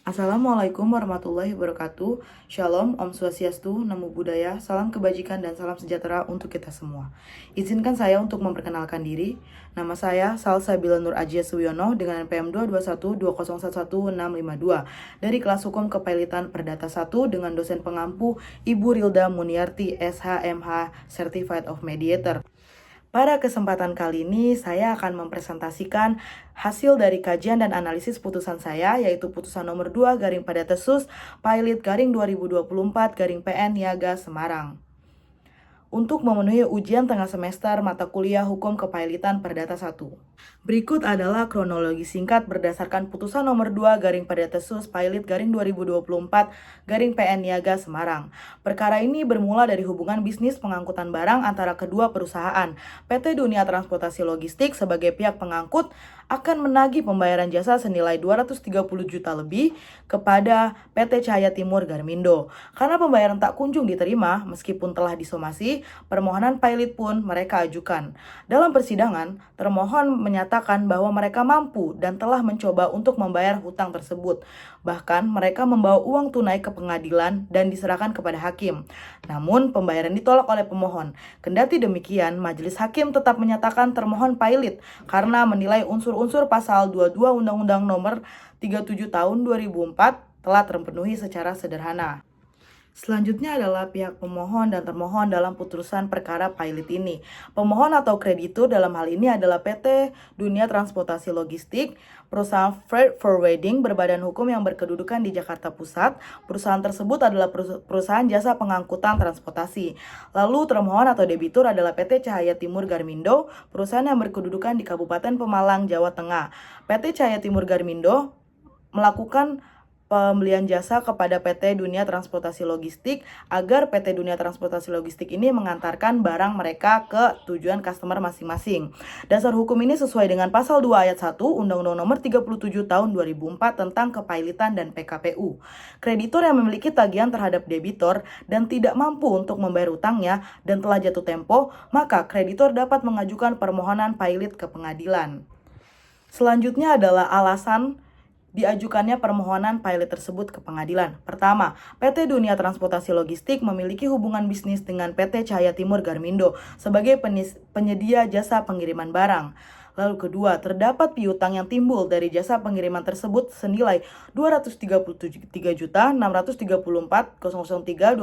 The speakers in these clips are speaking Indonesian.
Assalamualaikum warahmatullahi wabarakatuh. Shalom, Om Swastiastu, Namo Buddhaya, salam kebajikan dan salam sejahtera untuk kita semua. Izinkan saya untuk memperkenalkan diri. Nama saya Salsabila Nur Ajia Suyono dengan NPM 22120111652 dari kelas hukum kepailitan Perdata 1 dengan dosen pengampu Ibu Rilda Muniarti SHMH Certified of Mediator. Pada kesempatan kali ini, saya akan mempresentasikan hasil dari kajian dan analisis putusan saya, yaitu putusan nomor 2 garing pada tesus Pailit garing 2024 garing PN Niaga Semarang. Untuk memenuhi ujian tengah semester mata kuliah Hukum Kepailitan Perdata 1. Berikut adalah kronologi singkat berdasarkan putusan nomor 2 garing pada tesus Pailit garing 2024 garing PN Niaga Semarang. Perkara ini bermula dari hubungan bisnis pengangkutan barang antara kedua perusahaan. PT Dunia Transportasi Logistik sebagai pihak pengangkut akan menagih pembayaran jasa senilai 230 juta lebih kepada PT Cahaya Timur Garmindo. Karena pembayaran tak kunjung diterima meskipun telah disomasi, permohonan Pailit pun mereka ajukan. Dalam persidangan, termohon menyatakan bahwa mereka mampu dan telah mencoba untuk membayar hutang tersebut. Bahkan mereka membawa uang tunai ke pengadilan dan diserahkan kepada hakim. Namun pembayaran ditolak oleh pemohon. Kendati demikian, majelis hakim tetap menyatakan termohon Pailit karena menilai unsur-unsur pasal 22 Undang-Undang Nomor 37 Tahun 2004 telah terpenuhi secara sederhana. Selanjutnya adalah pihak pemohon dan termohon dalam putusan perkara Pailit ini. Pemohon atau kreditur dalam hal ini adalah PT Dunia Transportasi Logistik, perusahaan freight forwarding berbadan hukum yang berkedudukan di Jakarta Pusat. Perusahaan tersebut adalah perusahaan jasa pengangkutan transportasi. Lalu termohon atau debitur adalah PT Cahaya Timur Garmindo, perusahaan yang berkedudukan di Kabupaten Pemalang, Jawa Tengah. PT Cahaya Timur Garmindo melakukan pembelian jasa kepada PT Dunia Transportasi Logistik agar PT Dunia Transportasi Logistik ini mengantarkan barang mereka ke tujuan customer masing-masing. Dasar hukum ini sesuai dengan pasal 2 ayat 1 Undang-Undang Nomor 37 Tahun 2004 tentang Kepailitan dan PKPU. Kreditor yang memiliki tagihan terhadap debitor dan tidak mampu untuk membayar utangnya dan telah jatuh tempo, maka kreditor dapat mengajukan permohonan Pailit ke pengadilan. Selanjutnya adalah alasan diajukannya permohonan Pailit tersebut ke pengadilan. Pertama, PT Dunia Transportasi Logistik memiliki hubungan bisnis dengan PT Cahaya Timur Garmindo sebagai penyedia jasa pengiriman barang. Lalu kedua, terdapat piutang yang timbul dari jasa pengiriman tersebut senilai Rp233.634.003.25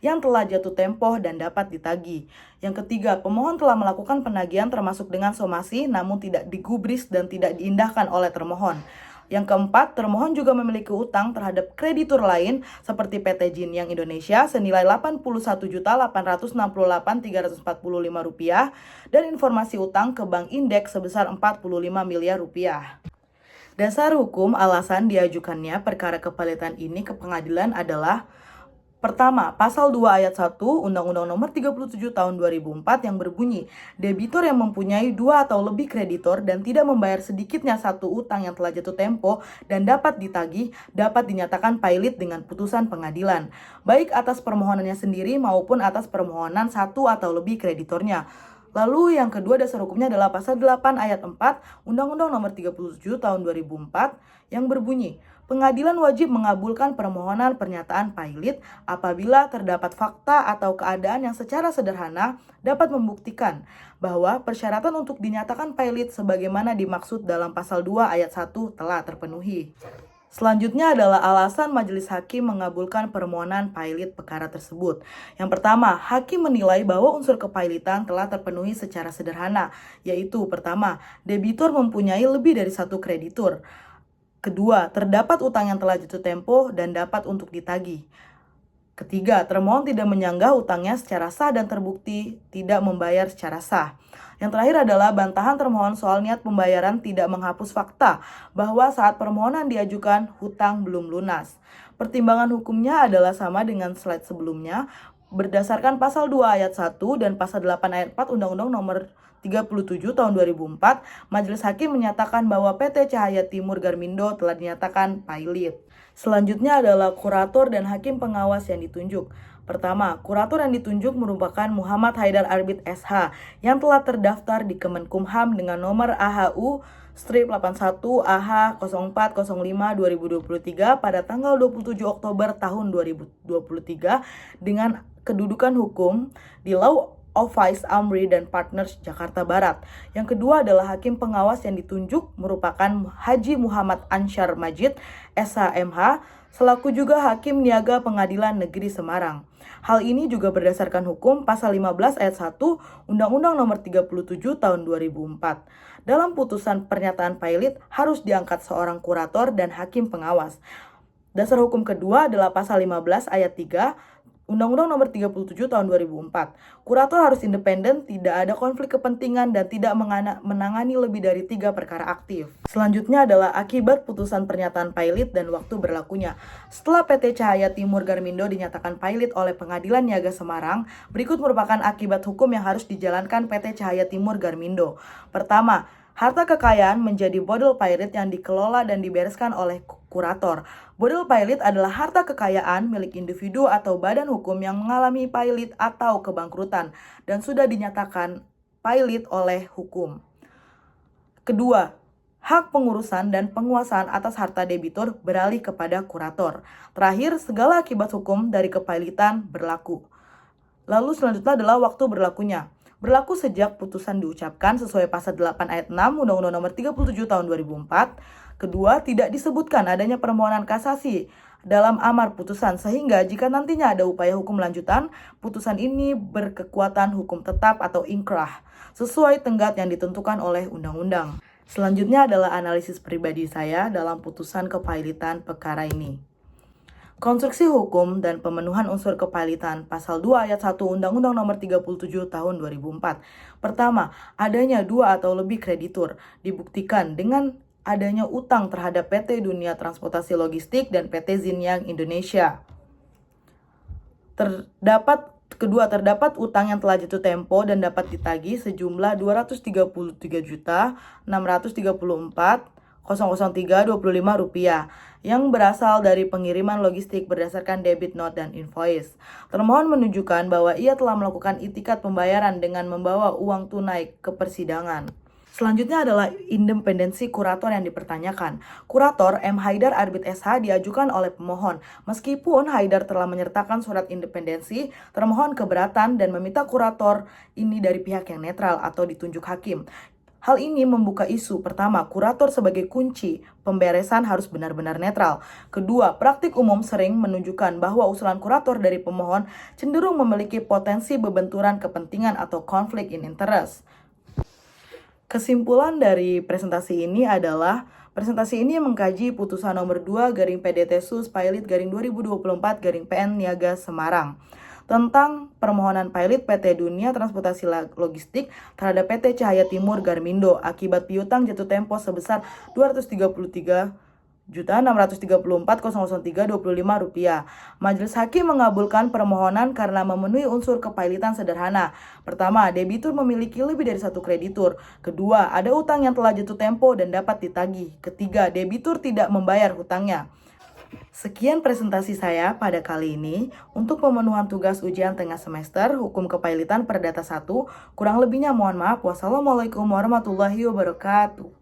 yang telah jatuh tempo dan dapat ditagih. Yang ketiga, pemohon telah melakukan penagihan termasuk dengan somasi namun tidak digubris dan tidak diindahkan oleh termohon. Yang keempat, termohon juga memiliki utang terhadap kreditur lain seperti PT Jinyang Indonesia senilai Rp81.868.345 dan informasi utang ke Bank Indeks sebesar Rp45 miliar. Dasar hukum alasan diajukannya perkara kepailitan ini ke pengadilan adalah: pertama, pasal 2 ayat 1 Undang-Undang Nomor 37 Tahun 2004 yang berbunyi, debitur yang mempunyai 2 atau lebih kreditor dan tidak membayar sedikitnya satu utang yang telah jatuh tempo dan dapat ditagih, dapat dinyatakan Pailit dengan putusan pengadilan, baik atas permohonannya sendiri maupun atas permohonan satu atau lebih kreditornya. Lalu yang kedua dasar hukumnya adalah pasal 8 ayat 4 Undang-Undang Nomor 37 Tahun 2004 yang berbunyi, pengadilan wajib mengabulkan permohonan pernyataan Pailit apabila terdapat fakta atau keadaan yang secara sederhana dapat membuktikan bahwa persyaratan untuk dinyatakan Pailit sebagaimana dimaksud dalam pasal 2 ayat 1 telah terpenuhi. Selanjutnya adalah alasan majelis hakim mengabulkan permohonan Pailit perkara tersebut. Yang pertama, hakim menilai bahwa unsur kepailitan telah terpenuhi secara sederhana, yaitu pertama, debitur mempunyai lebih dari satu kreditur. Kedua, terdapat utang yang telah jatuh tempo dan dapat untuk ditagih. Ketiga, termohon tidak menyanggah utangnya secara sah dan terbukti tidak membayar secara sah. Yang terakhir adalah bantahan termohon soal niat pembayaran tidak menghapus fakta bahwa saat permohonan diajukan hutang belum lunas. Pertimbangan hukumnya adalah sama dengan slide sebelumnya. Berdasarkan pasal 2 ayat 1 dan pasal 8 ayat 4 Undang-Undang Nomor 37 Tahun 2004, majelis hakim menyatakan bahwa PT Cahaya Timur Garmindo telah dinyatakan Pailit. Selanjutnya adalah kurator dan hakim pengawas yang ditunjuk. Pertama, kurator yang ditunjuk merupakan Muhammad Haidar Arbit SH yang telah terdaftar di Kemenkumham dengan nomor AHU strip 81 AH 0405/2023 pada tanggal 27 Oktober tahun 2023 dengan kedudukan hukum di Law Office Amri dan Partners Jakarta Barat. Yang kedua adalah hakim pengawas yang ditunjuk merupakan Haji Muhammad Ansyar Majid, SHMH, selaku juga Hakim Niaga Pengadilan Negeri Semarang. Hal ini juga berdasarkan hukum pasal 15 ayat 1 Undang-Undang Nomor 37 Tahun 2004. Dalam putusan pernyataan pilot harus diangkat seorang kurator dan hakim pengawas. Dasar hukum kedua adalah pasal 15 ayat 3 Undang-Undang Nomor 37 Tahun 2004. Kurator harus independen, tidak ada konflik kepentingan, dan tidak menangani lebih dari 3 perkara aktif. Selanjutnya adalah akibat putusan pernyataan pilot dan waktu berlakunya. Setelah PT Cahaya Timur Garmindo dinyatakan pilot oleh Pengadilan Niaga Semarang, berikut merupakan akibat hukum yang harus dijalankan PT Cahaya Timur Garmindo. Pertama, harta kekayaan menjadi bodol pilot yang dikelola dan dibereskan oleh kurator. Bodol pilot adalah harta kekayaan milik individu atau badan hukum yang mengalami pilot atau kebangkrutan dan sudah dinyatakan pilot oleh hukum. Kedua, hak pengurusan dan penguasaan atas harta debitur beralih kepada kurator. Terakhir, segala akibat hukum dari kepailitan berlaku. Lalu selanjutnya adalah waktu berlakunya. Berlaku sejak putusan diucapkan sesuai pasal 8 ayat 6 Undang-Undang Nomor 37 Tahun 2004. Kedua, tidak disebutkan adanya permohonan kasasi dalam amar putusan, sehingga jika nantinya ada upaya hukum lanjutan, putusan ini berkekuatan hukum tetap atau inkrah, sesuai tenggat yang ditentukan oleh undang-undang. Selanjutnya adalah analisis pribadi saya dalam putusan kepailitan perkara ini. Konstruksi hukum dan pemenuhan unsur kepailitan pasal 2 ayat 1 Undang-Undang Nomor 37 Tahun 2004. Pertama, adanya 2 atau lebih kreditur dibuktikan dengan adanya utang terhadap PT Dunia Transportasi Logistik dan PT Xinyang Indonesia. Terdapat utang yang telah jatuh tempo dan dapat ditagih sejumlah Rp233.634.003.25 yang berasal dari pengiriman logistik berdasarkan debit note dan invoice. Termohon menunjukkan bahwa ia telah melakukan itikat pembayaran dengan membawa uang tunai ke persidangan. Selanjutnya adalah independensi kurator yang dipertanyakan. Kurator M. Haidar Arbit SH diajukan oleh pemohon. Meskipun Haidar telah menyertakan surat independensi, termohon keberatan dan meminta kurator ini dari pihak yang netral atau ditunjuk hakim. Hal ini membuka isu. Pertama, kurator sebagai kunci pemberesan harus benar-benar netral. Kedua, praktik umum sering menunjukkan bahwa usulan kurator dari pemohon cenderung memiliki potensi bebenturan kepentingan atau konflik in interest. Kesimpulan dari presentasi ini adalah presentasi ini mengkaji putusan nomor 2 PDT Sus Pilot 2024 PN Niaga Semarang tentang permohonan pilot PT Dunia Transportasi Logistik terhadap PT Cahaya Timur Garmindo akibat piutang jatuh tempo sebesar Rp233.634.003.25. Majelis Hakim mengabulkan permohonan karena memenuhi unsur kepailitan sederhana. Pertama, debitur memiliki lebih dari satu kreditur. Kedua, ada utang yang telah jatuh tempo dan dapat ditagih. Ketiga, debitur tidak membayar hutangnya. Sekian presentasi saya pada kali ini. Untuk pemenuhan tugas ujian tengah semester Hukum Kepailitan Perdata 1, kurang lebihnya mohon maaf. Wassalamualaikum warahmatullahi wabarakatuh.